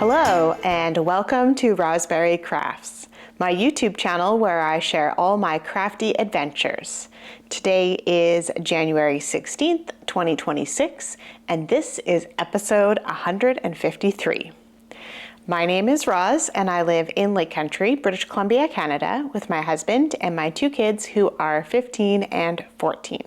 Hello and welcome to Rosberry Crafts, my YouTube channel where I share all my crafty adventures. Today is January 16th, 2026, and this is episode 153. My name is Roz and I live in Lake Country, British Columbia, Canada, with my husband and my two kids who are 15 and 14.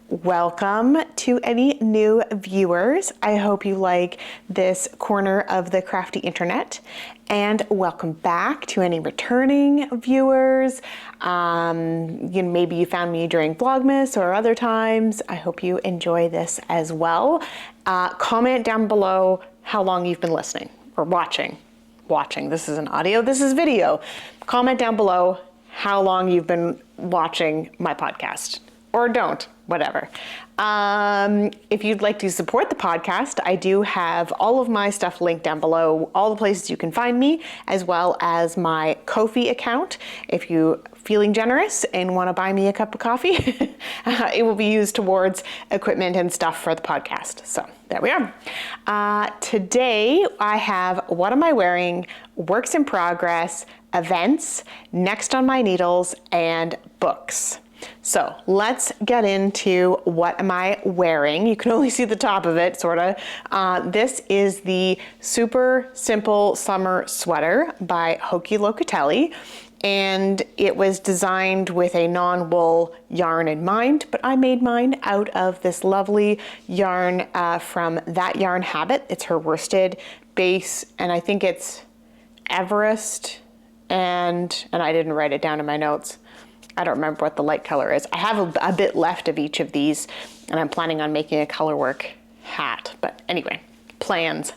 Welcome to any new viewers. I hope you like this corner of the crafty internet, and welcome back to any returning viewers. Maybe you found me during Vlogmas or other times. I hope you enjoy this as well. Comment down below how long you've been listening or watching. This isn't audio, this is video. Comment down below how long you've been watching my podcast, or don't. Whatever. If you'd like to support the podcast, I do have all of my stuff linked down below, all the places you can find me, as well as my Ko-fi account. If you're feeling generous and want to buy me a cup of coffee, it will be used towards equipment and stuff for the podcast. So there we are. Today I have what am I wearing, works in progress, events, next on my needles, and books. So let's get into what am I wearing. You can only see the top of it, sort of. This is the Super Simple Summer Sweater by Hoki Locatelli, and it was designed with a non-wool yarn in mind, but I made mine out of this lovely yarn from That Yarn Habit. It's her worsted base, and I think it's Everest, and I didn't write it down in my notes. I don't remember what the light color is. I have a bit left of each of these, and I'm planning on making a colorwork hat. But anyway, plans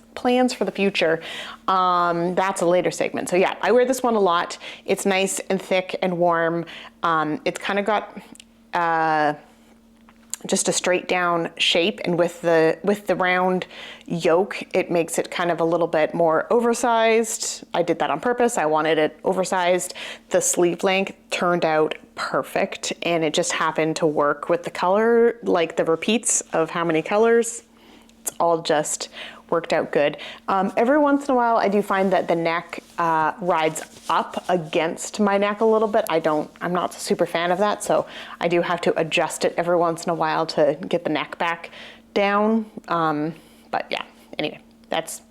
for the future. That's a later segment. So yeah, I wear this one a lot. It's nice and thick and warm. It's kind of got just a straight down shape, and with the round yoke, it makes it kind of a little bit more oversized. I did that on purpose. I wanted it oversized. The sleeve length turned out perfect, and it just happened to work with the color, like the repeats of how many colors. It's all just worked out good. Every once in a while, I do find that the neck rides up against my neck a little bit. I'm not a super fan of that, so I do have to adjust it every once in a while to get the neck back down. But yeah, anyway, that's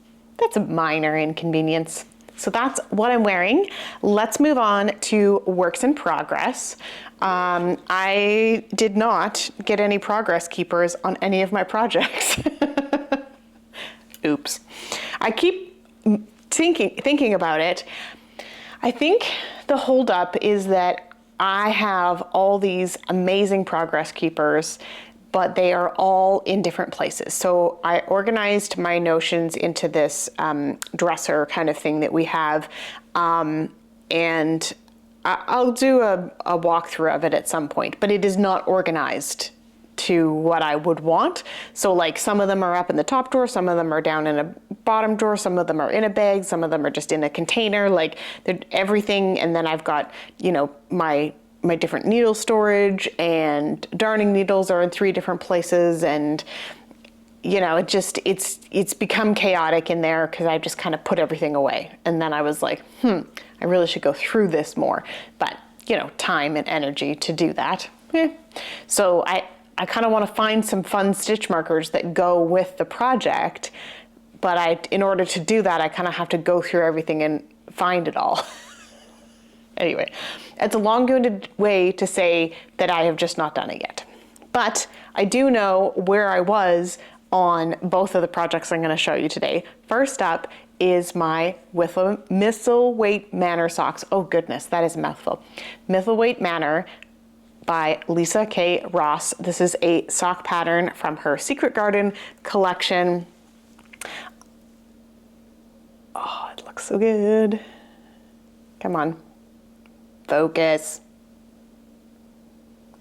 a minor inconvenience. So that's what I'm wearing. Let's move on to works in progress. I did not get any progress keepers on any of my projects. Oops. I keep thinking about it. I think the holdup is that I have all these amazing progress keepers, but they are all in different places. So I organized my notions into this dresser kind of thing that we have, and I'll do a walkthrough of it at some point, but it is not organized to what I would want. So like some of them are up in the top drawer, some of them are down in a bottom drawer, some of them are in a bag, some of them are just in a container, like everything. And then I've got, my different needle storage, and darning needles are in 3 different places, and it's become chaotic in there because I just kind of put everything away. And then I was like, I really should go through this more, but time and energy to do that. So I kind of want to find some fun stitch markers that go with the project, but in order to do that, I kind of have to go through everything and find it all. Anyway, it's a long-winded way to say that I have just not done it yet. But I do know where I was on both of the projects I'm going to show you today. First up is my Mistleweight Manor socks. Oh goodness, that is a mouthful. Mistleweight Manor by Lisa K. Ross. This is a sock pattern from her Secret Garden collection. Oh, it looks so good. Come on, focus.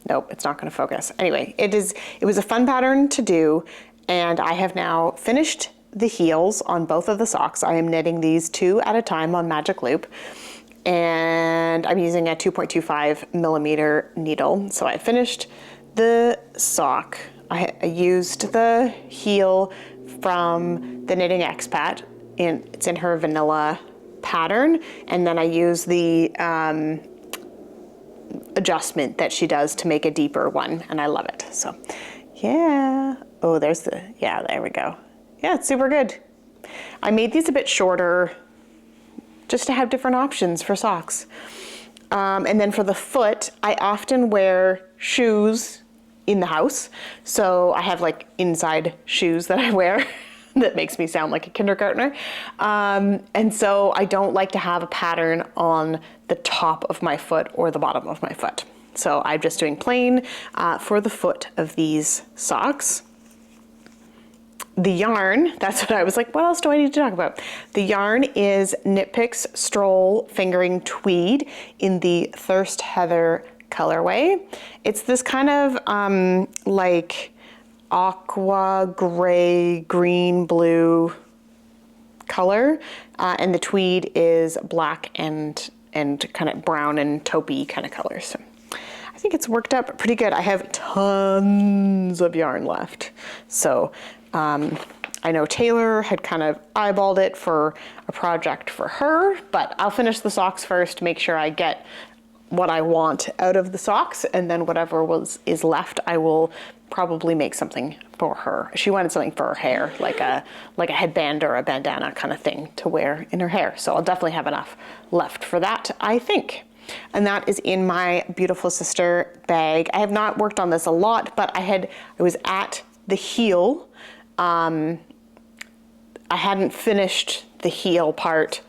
Nope, it's not going to focus. Anyway, it was a fun pattern to do, and I have now finished the heels on both of the socks. I am knitting these 2 at a time on Magic Loop, and I'm using a 2.25 millimeter needle. So I finished the sock. I used the heel from the Knitting Expat it's in her vanilla pattern, and then I use the adjustment that she does to make a deeper one, and I love it. So yeah, oh, there's the, yeah, there we go. Yeah, it's super good. I made these a bit shorter just to have different options for socks. And then for the foot, I often wear shoes in the house. So I have like inside shoes that I wear. That makes me sound like a kindergartner. And so I don't like to have a pattern on the top of my foot or the bottom of my foot. So I'm just doing plain for the foot of these socks. The yarn, that's what I was like, what else do I need to talk about? The yarn is Knit Picks Stroll Fingering Tweed in the Thirst Heather colorway. It's this kind of like aqua, gray, green, blue color. And the tweed is black and kind of brown and taupey kind of colors. So I think it's worked up pretty good. I have tons of yarn left. So I know Taylor had kind of eyeballed it for a project for her, but I'll finish the socks first, make sure I get what I want out of the socks, and then whatever is left, I will probably make something for her. She wanted something for her hair, like a headband or a bandana kind of thing to wear in her hair. So I'll definitely have enough left for that, I think. And that is in my Beautiful Sister bag. I have not worked on this a lot, but I was at the heel. I hadn't finished the heel part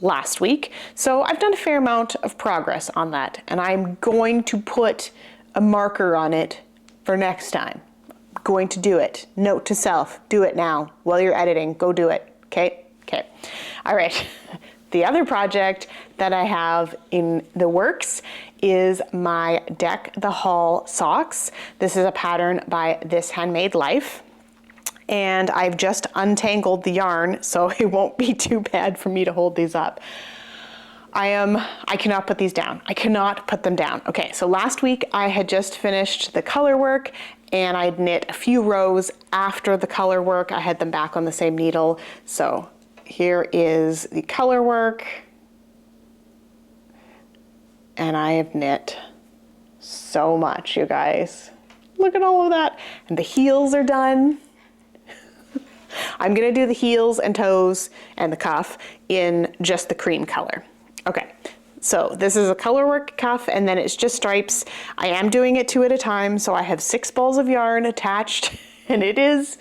last week, so I've done a fair amount of progress on that, and I'm going to put a marker on it for next time. I'm going to do it. Note to self, do it now. While you're editing, go do it. Okay? Okay. All right. The other project that I have in the works is my Deck the Hall socks. This is a pattern by This Handmade Life. And I've just untangled the yarn, so it won't be too bad for me to hold these up. I cannot put these down. I cannot put them down. Okay, so last week I had just finished the color work, and I'd knit a few rows after the color work. I had them back on the same needle. So here is the color work, and I have knit so much, you guys. Look at all of that. And the heels are done. I'm gonna do the heels and toes and the cuff in just the cream color. Okay, so this is a color work cuff, and then it's just stripes. I am doing it 2 at a time, so I have 6 balls of yarn attached, and it is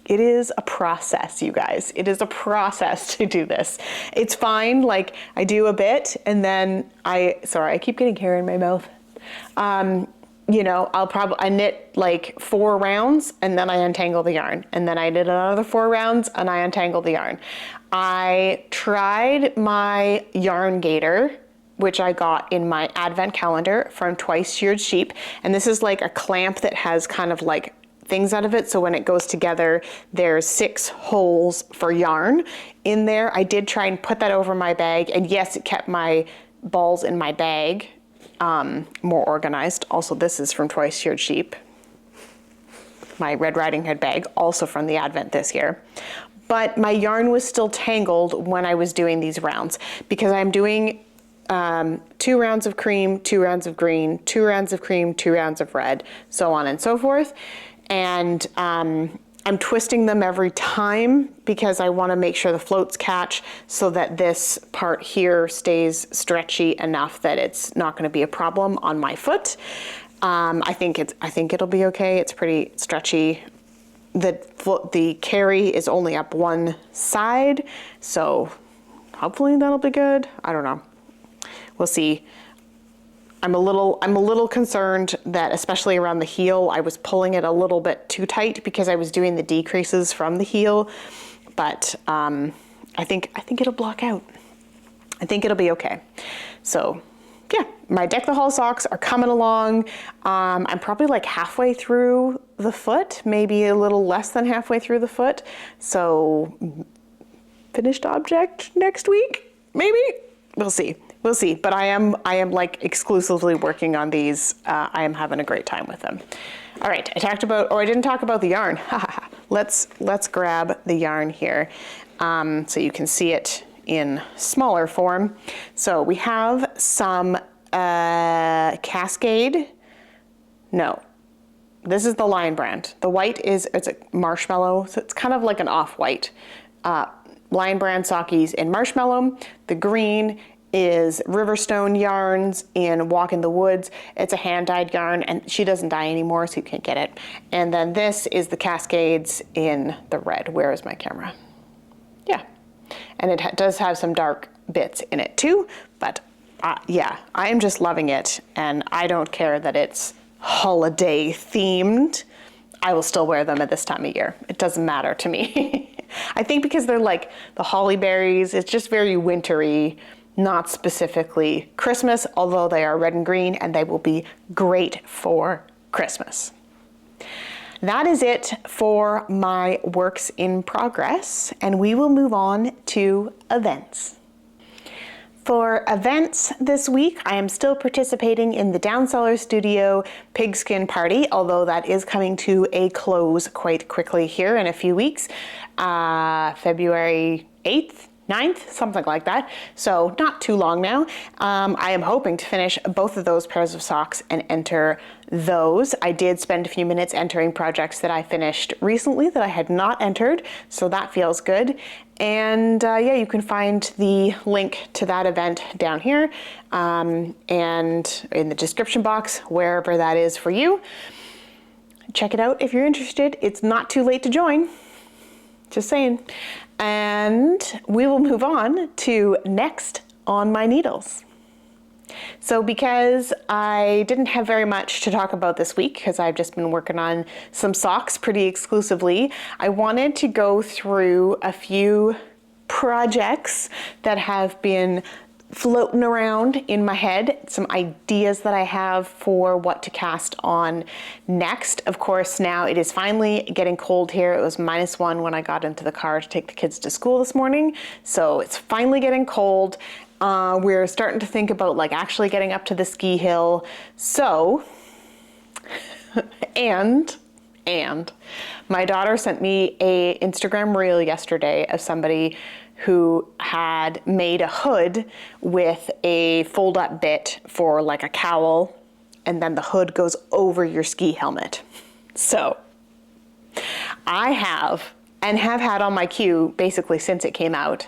a process, you guys. It is a process to do this. It's fine, like I do a bit, and then sorry, I keep getting hair in my mouth. You know, I knit like 4 rounds, and then I untangle the yarn, and then I knit another 4 rounds and I untangle the yarn. I tried my yarn gaiter, which I got in my advent calendar from Twice Sheared Sheep. And this is like a clamp that has kind of like things out of it. So when it goes together, there's 6 holes for yarn in there. I did try and put that over my bag, and yes, it kept my balls in my bag more organized. Also, this is from Twice Sheared Sheep. My Red Riding Hood bag, also from the Advent this year. But my yarn was still tangled when I was doing these rounds, because I'm doing 2 rounds of cream, 2 rounds of green, 2 rounds of cream, 2 rounds of red, so on and so forth. And I'm twisting them every time because I want to make sure the floats catch, so that this part here stays stretchy enough that it's not going to be a problem on my foot. I think it'll be okay. It's pretty stretchy. The carry is only up one side, so hopefully that'll be good. I don't know. We'll see. I'm a little concerned that, especially around the heel, I was pulling it a little bit too tight because I was doing the decreases from the heel, but I think it'll block out. I think it'll be okay. So yeah, my Deck the Hall socks are coming along. I'm probably like halfway through the foot, maybe a little less than halfway through the foot. So finished object next week, maybe? We'll see. We'll see. But I am like exclusively working on these. I am having a great time with them. All right, I didn't talk about the yarn. Let's grab the yarn here. so you can see it in smaller form. So we have some Cascade. No, this is the Lion brand. The white it's a marshmallow, so it's kind of like an off-white. Lion brand Sakis in marshmallow. The green is Riverstone yarns in Walk in the Woods. It's a hand-dyed yarn, and she doesn't dye anymore, so you can't get it. And then this is the Cascades in the red. Where is my camera? Yeah, and it does have some dark bits in it too, but yeah, I am just loving it, and I don't care that it's holiday themed. I will still wear them at this time of year. It doesn't matter to me. I think because they're like the holly berries, it's just very wintry, not specifically Christmas, although they are red and green and they will be great for Christmas. That is it for my works in progress, and we will move on to events. For events this week, I am still participating in the Downseller Studio Pigskin Party, although that is coming to a close quite quickly here in a few weeks, February 8th. 9th, something like that. So not too long now. I am hoping to finish both of those pairs of socks and enter those. I did spend a few minutes entering projects that I finished recently that I had not entered, so that feels good. And yeah, you can find the link to that event down here and in the description box, wherever that is for you. Check it out if you're interested. It's not too late to join. Just saying. And we will move on to next on my needles. So because I didn't have very much to talk about this week, because I've just been working on some socks pretty exclusively, I wanted to go through a few projects that have been floating around in my head, some ideas that I have for what to cast on next. Of course, now it is finally getting cold here. It was -1 when I got into the car to take the kids to school this morning. So it's finally getting cold. We're starting to think about like actually getting up to the ski hill. So, and my daughter sent me a Instagram reel yesterday of somebody who had made a hood with a fold-up bit for like a cowl, and then the hood goes over your ski helmet. So I have, and have had on my queue basically since it came out,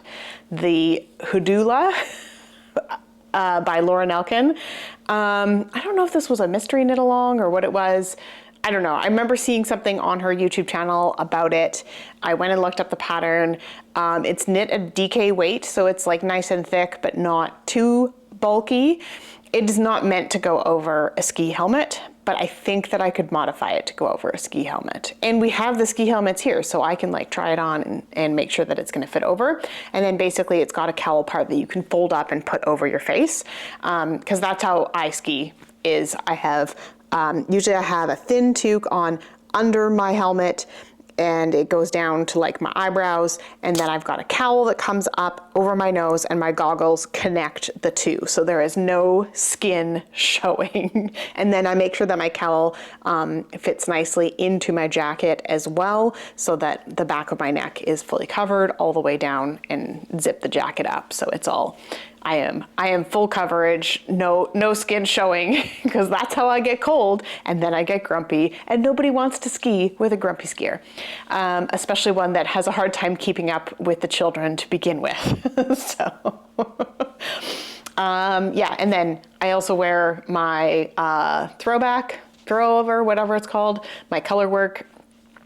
the Hoodoola by Lauren Elkin. I don't know if this was a mystery knit along or what it was. I don't know. I remember seeing something on her YouTube channel about it. I went and looked up the pattern. It's knit a DK weight, so it's like nice and thick, but not too bulky. It is not meant to go over a ski helmet, but I think that I could modify it to go over a ski helmet. And we have the ski helmets here, so I can like try it on and make sure that it's gonna fit over. And then basically it's got a cowl part that you can fold up and put over your face. Because that's how I ski is I have usually I have a thin toque on under my helmet, and it goes down to like my eyebrows, and then I've got a cowl that comes up over my nose, and my goggles connect the two, so there is no skin showing. And then I make sure that my cowl fits nicely into my jacket as well, so that the back of my neck is fully covered all the way down, and zip the jacket up, so it's all I am full coverage, no skin showing, because that's how I get cold, and then I get grumpy, and nobody wants to ski with a grumpy skier, especially one that has a hard time keeping up with the children to begin with. So yeah, and then I also wear my throwover, whatever it's called, my color work,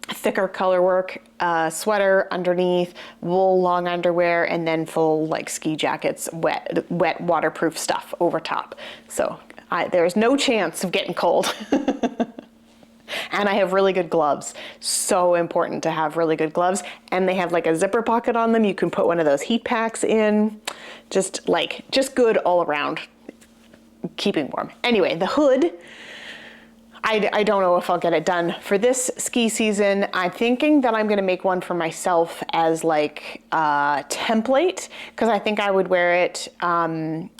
thicker color work, sweater underneath, wool long underwear, and then full like ski jackets, wet waterproof stuff over top. So there's no chance of getting cold. And I have really good gloves. So important to have really good gloves. And they have like a zipper pocket on them. You can put one of those heat packs in. Just good all around keeping warm. Anyway, the hood, I don't know if I'll get it done for this ski season. I'm thinking that I'm gonna make one for myself as like a template, because I think I would wear it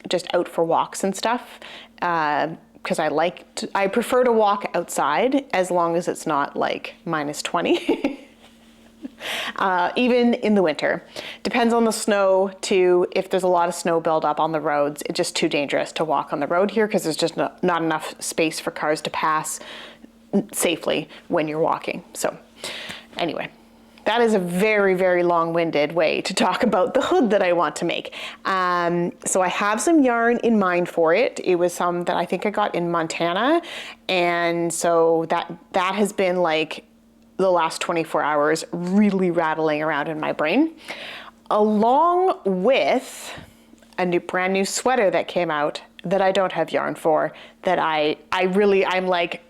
just out for walks and stuff. Because I prefer to walk outside as long as it's not like -20. even in the winter. Depends on the snow too. If there's a lot of snow buildup on the roads, it's just too dangerous to walk on the road here because there's just not enough space for cars to pass safely when you're walking. So anyway, that is a very, very long-winded way to talk about the hood that I want to make. So I have some yarn in mind for it. It was some that I think I got in Montana. And so that has been like the last 24 hours really rattling around in my brain, along with a brand new sweater that came out that I don't have yarn for, that I'm like,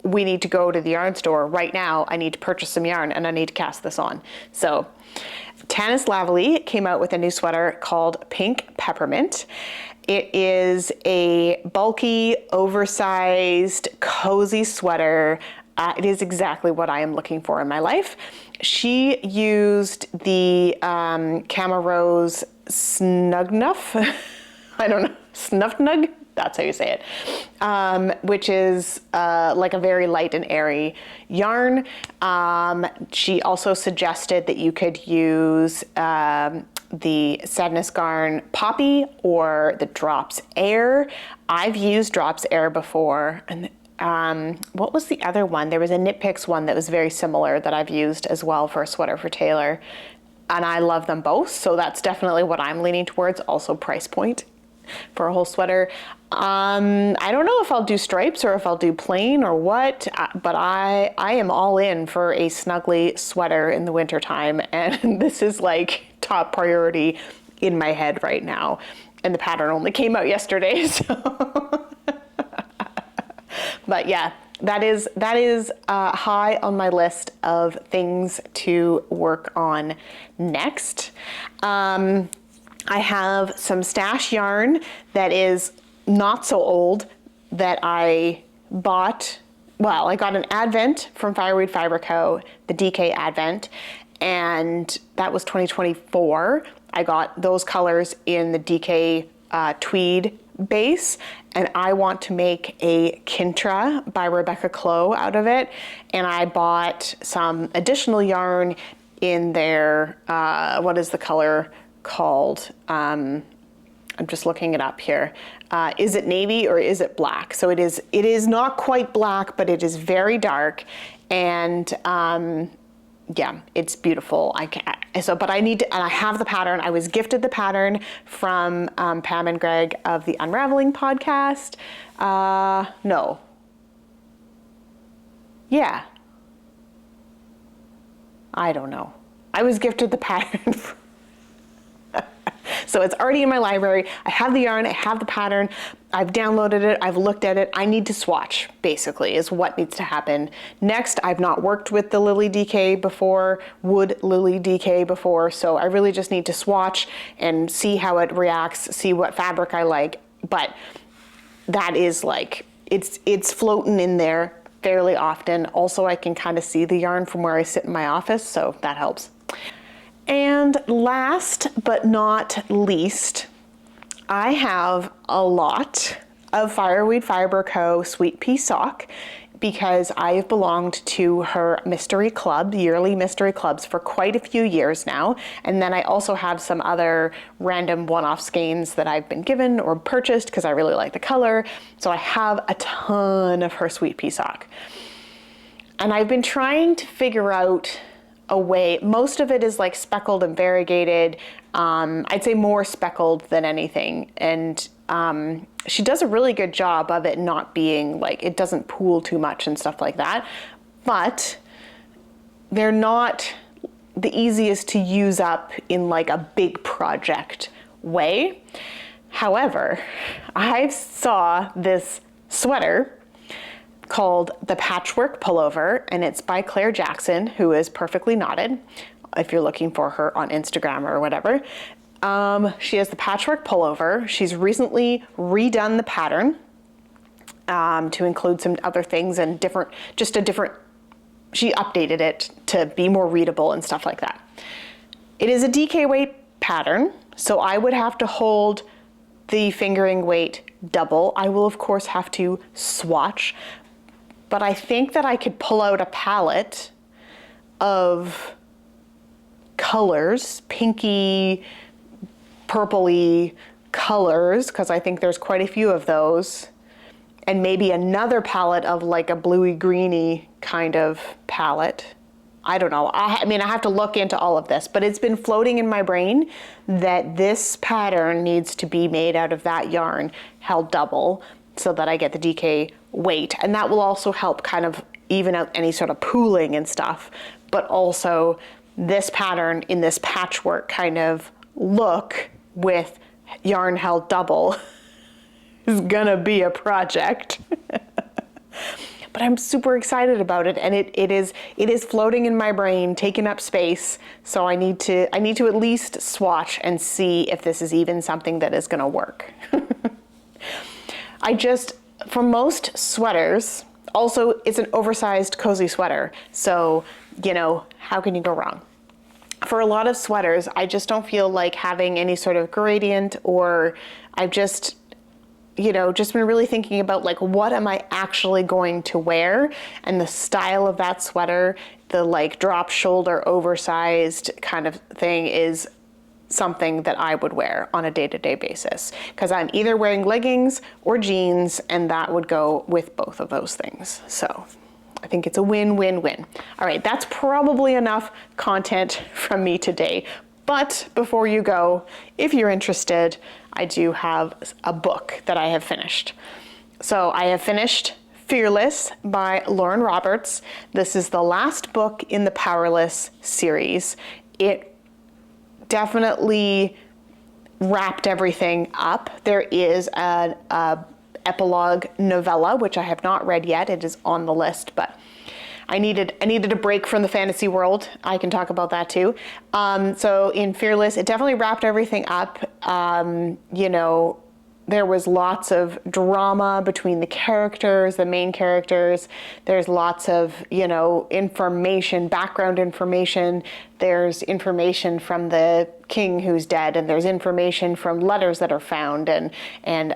we need to go to the yarn store right now. I need to purchase some yarn and I need to cast this on. So Tanis Lavely came out with a new sweater called Pink Peppermint. It is a bulky, oversized, cozy sweater. It is exactly what I am looking for in my life. She used the Camarose Snugnuff. I don't know, Snuff Nug? That's how you say it, which is like a very light and airy yarn. She also suggested that you could use the Sadness Garn Poppy or the Drops Air. I've used Drops Air before, and what was the other one? There was a Knit Picks one that was very similar that I've used as well for a sweater for Taylor, and I love them both, so that's definitely what I'm leaning towards, also price point for a whole sweater. I don't know if I'll do stripes or if I'll do plain or what, but I am all in for a snuggly sweater in the wintertime, and this is like top priority in my head right now. And the pattern only came out yesterday, so. But yeah, that is high on my list of things to work on next. I have some stash yarn that is not so old that I bought. Well, I got an Advent from Fireweed Fiber Co., the DK Advent, and that was 2024. I got those colors in the DK tweed base, and I want to make a Kintra by Rebecca Clow out of it, and I bought some additional yarn in their, what is the color called? I'm just looking it up here. Is it navy or is it black? So it is not quite black, but it is very dark, and yeah, it's beautiful. But I need to, and I have the pattern. I was gifted the pattern from Pam and Greg of the Unraveling podcast. No. Yeah. I don't know. I was gifted the pattern. So it's already in my library. I have the yarn, I have the pattern, I've downloaded it, I've looked at it. I need to swatch, basically, is what needs to happen. Next, I've not worked with the Lily DK before, Wood Lily DK before, so I really just need to swatch and see how it reacts, see what fabric I like. But that is like, it's floating in there fairly often. Also, I can kind of see the yarn from where I sit in my office, so that helps. And last but not least, I have a lot of Fireweed Fiber Co. Sweet Pea Sock because I've belonged to her mystery club, yearly mystery clubs, for quite a few years now. And then I also have some other random one-off skeins that I've been given or purchased because I really like the color. So I have a ton of her Sweet Pea Sock. And I've been trying to figure out a way. Most of it is like speckled and variegated. I'd say more speckled than anything. And she does a really good job of it not being like, it doesn't pool too much and stuff like that. But they're not the easiest to use up in like a big project way. However, I saw this sweater called the Patchwork Pullover, and it's by Claire Jackson, who is Perfectly Knotted, if you're looking for her on Instagram or whatever. She has the Patchwork Pullover. She's recently redone the pattern to include some other things and she updated it to be more readable and stuff like that. It is a DK weight pattern, so I would have to hold the fingering weight double. I will of course have to swatch, but I think that I could pull out a palette of colors, pinky, purpley colors, because I think there's quite a few of those, and maybe another palette of like a bluey greeny kind of palette. I don't know. I mean, I have to look into all of this, but it's been floating in my brain that this pattern needs to be made out of that yarn held double so that I get the DK weight. And that will also help kind of even out any sort of pooling and stuff. But also this pattern in this patchwork kind of look with yarn held double is gonna be a project. But I'm super excited about it, and it is floating in my brain, taking up space. So I need to at least swatch and see if this is even something that is gonna work. For most sweaters, also it's an oversized cozy sweater. So, you know, how can you go wrong? For a lot of sweaters, I just don't feel like having any sort of gradient, or I've just been really thinking about like, what am I actually going to wear? And the style of that sweater, the like drop shoulder, oversized kind of thing, is something that I would wear on a day-to-day basis. Because I'm either wearing leggings or jeans, and that would go with both of those things. So I think it's a win-win-win. All right, that's probably enough content from me today. But before you go, if you're interested, I do have a book that I have finished. So I have finished Fearless by Lauren Roberts. This is the last book in the Powerless series. It definitely wrapped everything up. There is an epilogue novella, which I have not read yet. It is on the list, but I needed a break from the fantasy world. I can talk about that too. So in Fearless, it definitely wrapped everything up. You know, there was lots of drama between the characters, the main characters. There's lots of, you know, information, background information. There's information from the king who's dead, and there's information from letters that are found, and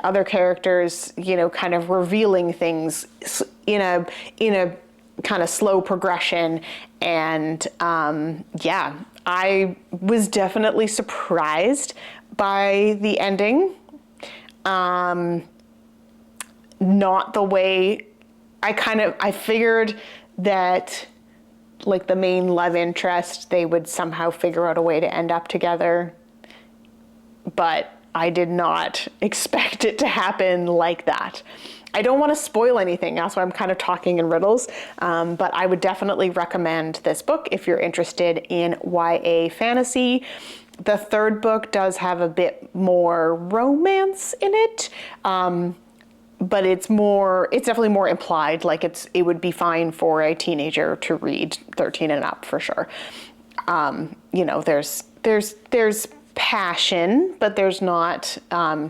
other characters, you know, kind of revealing things in a kind of slow progression. And yeah, I was definitely surprised by the ending. Not the way I figured that, like, the main love interest, they would somehow figure out a way to end up together, but I did not expect it to happen like that. I don't want to spoil anything, that's why I'm kind of talking in riddles, but I would definitely recommend this book if you're interested in YA fantasy. The third book does have a bit more romance in it, but it's definitely more implied. Like it would be fine for a teenager to read, 13 and up for sure. You know, there's passion, but there's not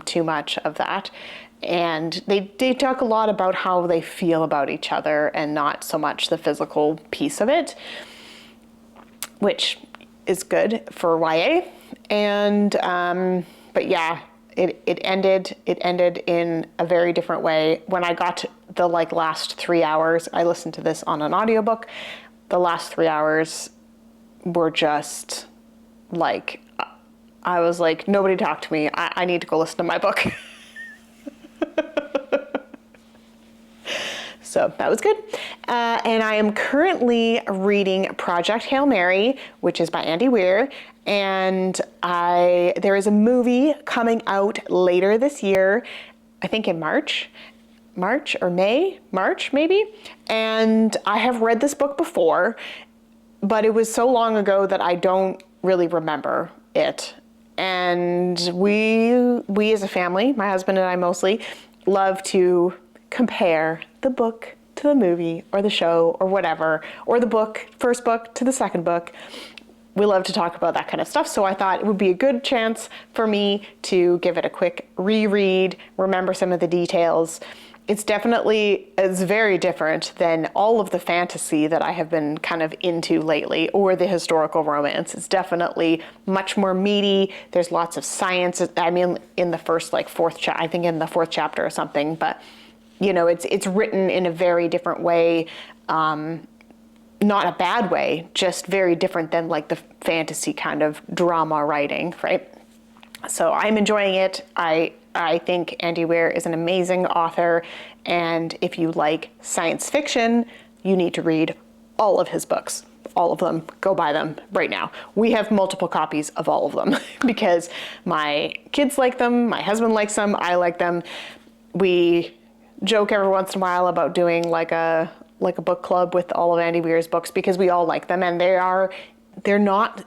too much of that. And they talk a lot about how they feel about each other and not so much the physical piece of it, which is good for YA. And but yeah, it ended in a very different way. When I got to the last 3 hours, I listened to this on an audiobook. The last 3 hours were just like, I was like, nobody talk to me. I need to go listen to my book. So that was good. And I am currently reading Project Hail Mary, which is by Andy Weir. And there is a movie coming out later this year, I think in March or May, March maybe. And I have read this book before, but it was so long ago that I don't really remember it. And we as a family, my husband and I mostly, love to compare the book to the movie or the show or whatever, or the first book to the second book. We love to talk about that kind of stuff. So I thought it would be a good chance for me to give it a quick reread, remember some of the details. It's very different than all of the fantasy that I have been kind of into lately, or the historical romance. It's definitely much more meaty. There's lots of science. I mean, in the first I think in the fourth chapter or something, but you know, it's written in a very different way. not a bad way, just very different than like the fantasy kind of drama writing, right? So I'm enjoying it. I think Andy Weir is an amazing author, and if you like science fiction, you need to read all of his books. All of them. Go buy them right now. We have multiple copies of all of them because my kids like them, my husband likes them, I like them. We joke every once in a while about doing like a book club with all of Andy Weir's books because we all like them, and they're not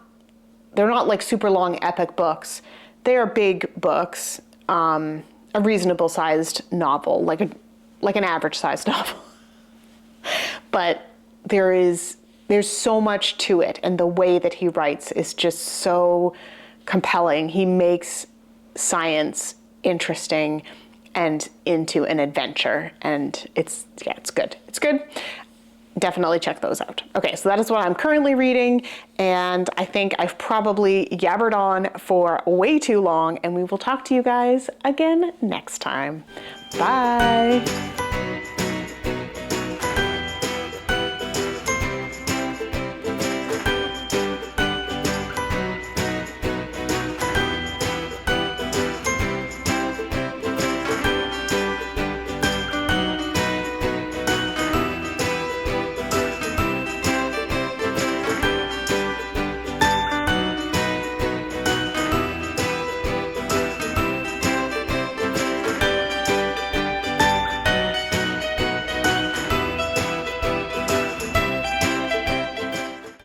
like super long epic books. They are big books, a reasonable sized novel, like an average sized novel. But there's so much to it, and the way that he writes is just so compelling. He makes science interesting and into an adventure, and it's good. It's good. Definitely check those out. Okay, so that is what I'm currently reading, and I think I've probably yabbered on for way too long, and we will talk to you guys again next time. Bye.